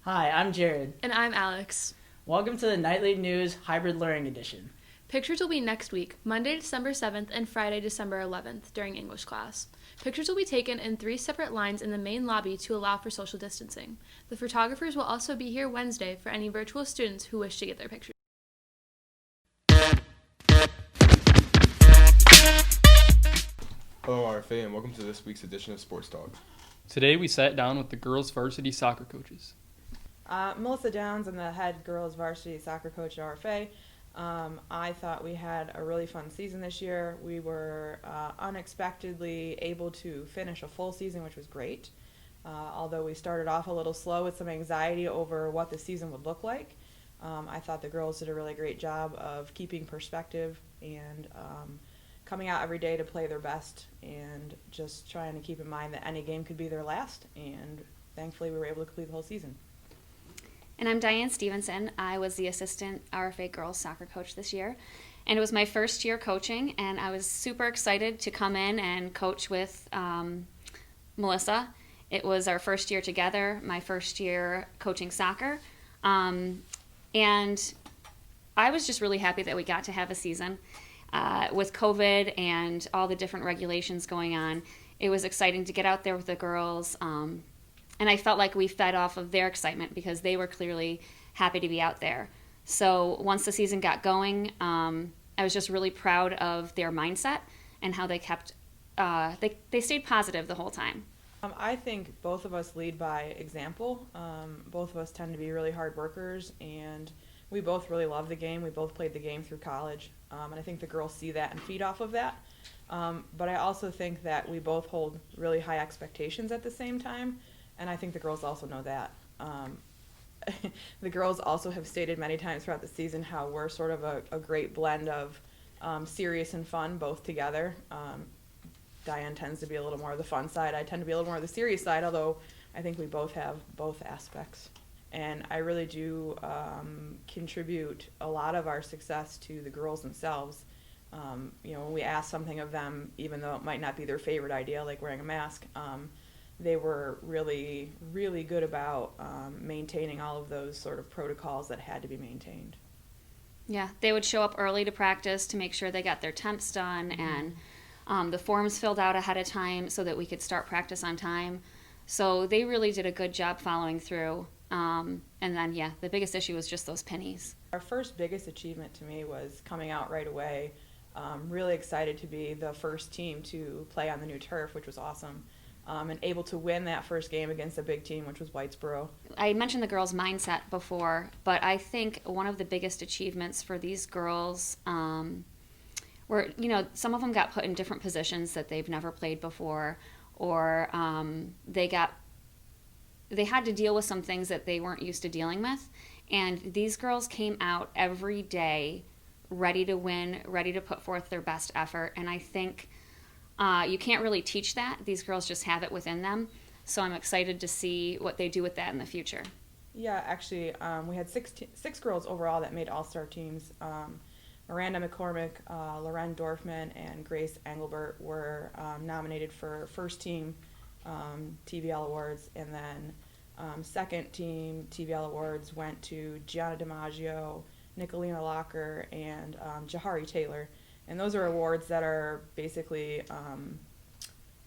Hi, I'm Jared. And I'm Alex. Welcome to the Nightly News Hybrid Learning Edition. Pictures will be next week, Monday, December 7th and Friday, December 11th during English class. Pictures will be taken in 3 separate lines in the main lobby to allow for social distancing. The photographers will also be here Wednesday for any virtual students who wish to get their pictures. Hello RFA and welcome to this week's edition of Sports Talk. Today we sat down with the Girls Varsity Soccer Coaches. Melissa Downs, I'm the head Girls Varsity Soccer Coach at RFA. I thought we had a really fun season this year. We were unexpectedly able to finish a full season, which was great. Although we started off a little slow with some anxiety over what the season would look like. I thought the girls did a really great job of keeping perspective and coming out every day to play their best and just trying to keep in mind that any game could be their last, and thankfully we were able to complete the whole season. And I'm Diane Stevenson. I was the assistant RFA girls soccer coach this year, and it was my first year coaching, and I was super excited to come in and coach with Melissa. It was our first year together, my first year coaching soccer, and I was just really happy that we got to have a season. With COVID and all the different regulations going on, it was exciting to get out there with the girls, and I felt like we fed off of their excitement because they were clearly happy to be out there. So once the season got going, I was just really proud of their mindset and how they kept, they stayed positive the whole time. I think both of us lead by example. Both of us tend to be really hard workers, and we both really love the game. We both played the game through college, and I think the girls see that and feed off of that. But I also think that we both hold really high expectations at the same time, and I think the girls also know that. The girls also have stated many times throughout the season how we're sort of a great blend of serious and fun both together. Diane tends to be a little more of the fun side. I tend to be a little more of the serious side, although I think we both have both aspects. And I really do contribute a lot of our success to the girls themselves. When we ask something of them, even though it might not be their favorite idea, like wearing a mask, they were really, really good about maintaining all of those sort of protocols that had to be maintained. Yeah, they would show up early to practice to make sure they got their temps done, and the forms filled out ahead of time so that we could start practice on time. So they really did a good job following through. And then, the biggest issue was just those pennies. Our first biggest achievement to me was coming out right away. Really excited to be the first team to play on the new turf, which was awesome, and able to win that first game against a big team, which was Whitesboro. I mentioned the girls' mindset before, but I think one of the biggest achievements for these girls were, some of them got put in different positions that they've never played before, or they had to deal with some things that they weren't used to dealing with. And these girls came out every day ready to win, ready to put forth their best effort. And I think you can't really teach that. These girls just have it within them. So I'm excited to see what they do with that in the future. Yeah, actually, we had six girls overall that made all-star teams. Miranda McCormick, Loren Dorfman, and Grace Engelbert were nominated for first team TVL awards, and then second team TVL awards went to Gianna DiMaggio, Nicolina Locker, and Jahari Taylor. And those are awards that are basically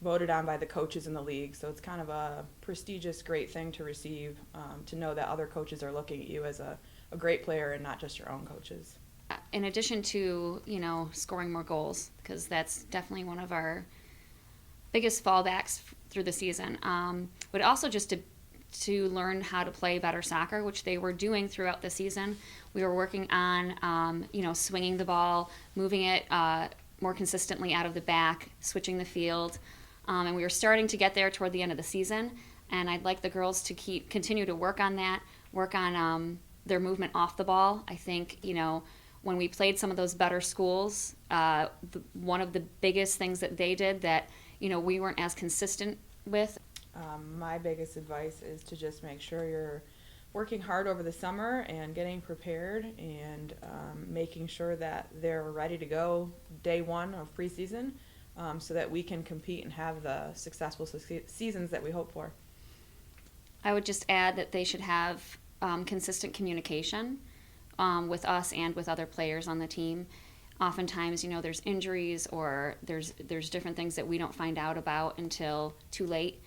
voted on by the coaches in the league, so it's kind of a prestigious, great thing to receive, to know that other coaches are looking at you as a great player and not just your own coaches. In addition to, scoring more goals, because that's definitely one of our biggest fallbacks through the season, but also just to learn how to play better soccer, which they were doing throughout the season. We were working on, swinging the ball, moving it more consistently out of the back, switching the field, and we were starting to get there toward the end of the season. And I'd like the girls to continue to work on that, work on their movement off the ball. I think, when we played some of those better schools, one of the biggest things that they did that we weren't as consistent with. My biggest advice is to just make sure you're working hard over the summer and getting prepared and making sure that they're ready to go day one of preseason, so that we can compete and have the successful seasons that we hope for. I would just add that they should have consistent communication with us and with other players on the team. Oftentimes, there's injuries or there's different things that we don't find out about until too late.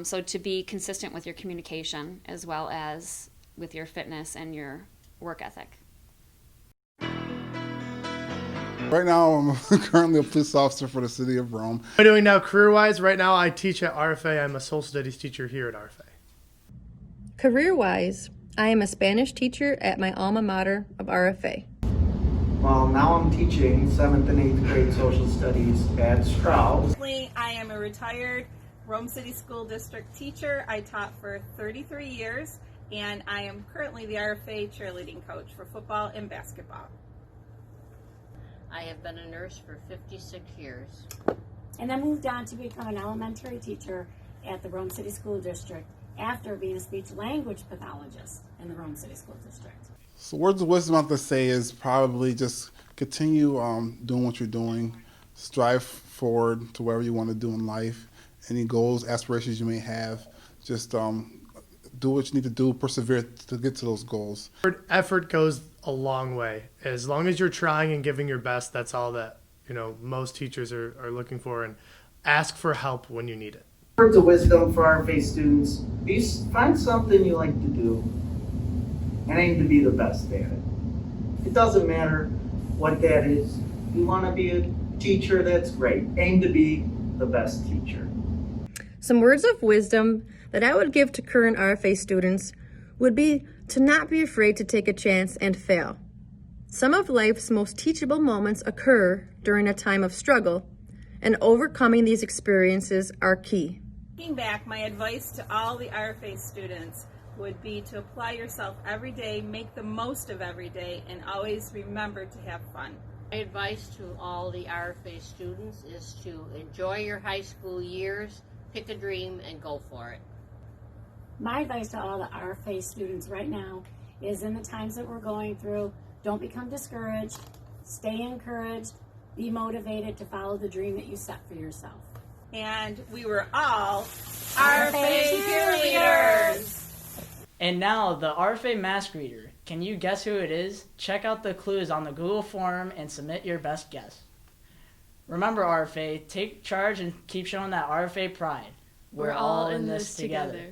So to be consistent with your communication as well as with your fitness and your work ethic. Right now, I'm currently a police officer for the city of Rome. What am I doing now career-wise? Right now, I teach at RFA. I'm a social studies teacher here at RFA. Career-wise, I am a Spanish teacher at my alma mater of RFA. Well, now I'm teaching 7th and 8th grade social studies at Stroud. I am a retired Rome City School District teacher. I taught for 33 years, and I am currently the RFA cheerleading coach for football and basketball. I have been a nurse for 56 years. And then moved on to become an elementary teacher at the Rome City School District after being a speech language pathologist in the Rome City School District. So words of wisdom I have to say is probably just continue doing what you're doing. Strive forward to whatever you want to do in life. Any goals, aspirations you may have, just do what you need to do, persevere to get to those goals. Effort goes a long way. As long as you're trying and giving your best, that's all that most teachers are looking for. And ask for help when you need it. Words of wisdom for RFA students: find something you like to do and aim to be the best at it. It doesn't matter what that is. If you want to be a teacher, that's great. Aim to be the best teacher. Some words of wisdom that I would give to current RFA students would be to not be afraid to take a chance and fail. Some of life's most teachable moments occur during a time of struggle, and overcoming these experiences are key. Looking back, my advice to all the RFA students would be to apply yourself every day, make the most of every day, and always remember to have fun. My advice to all the RFA students is to enjoy your high school years, pick a dream, and go for it. My advice to all the RFA students right now is, in the times that we're going through, don't become discouraged, stay encouraged, be motivated to follow the dream that you set for yourself. And we were all RFA cheerleaders! And now the RFA mask reader. Can you guess who it is? Check out the clues on the Google form and submit your best guess. Remember, RFA, take charge and keep showing that RFA pride. We're all in this together.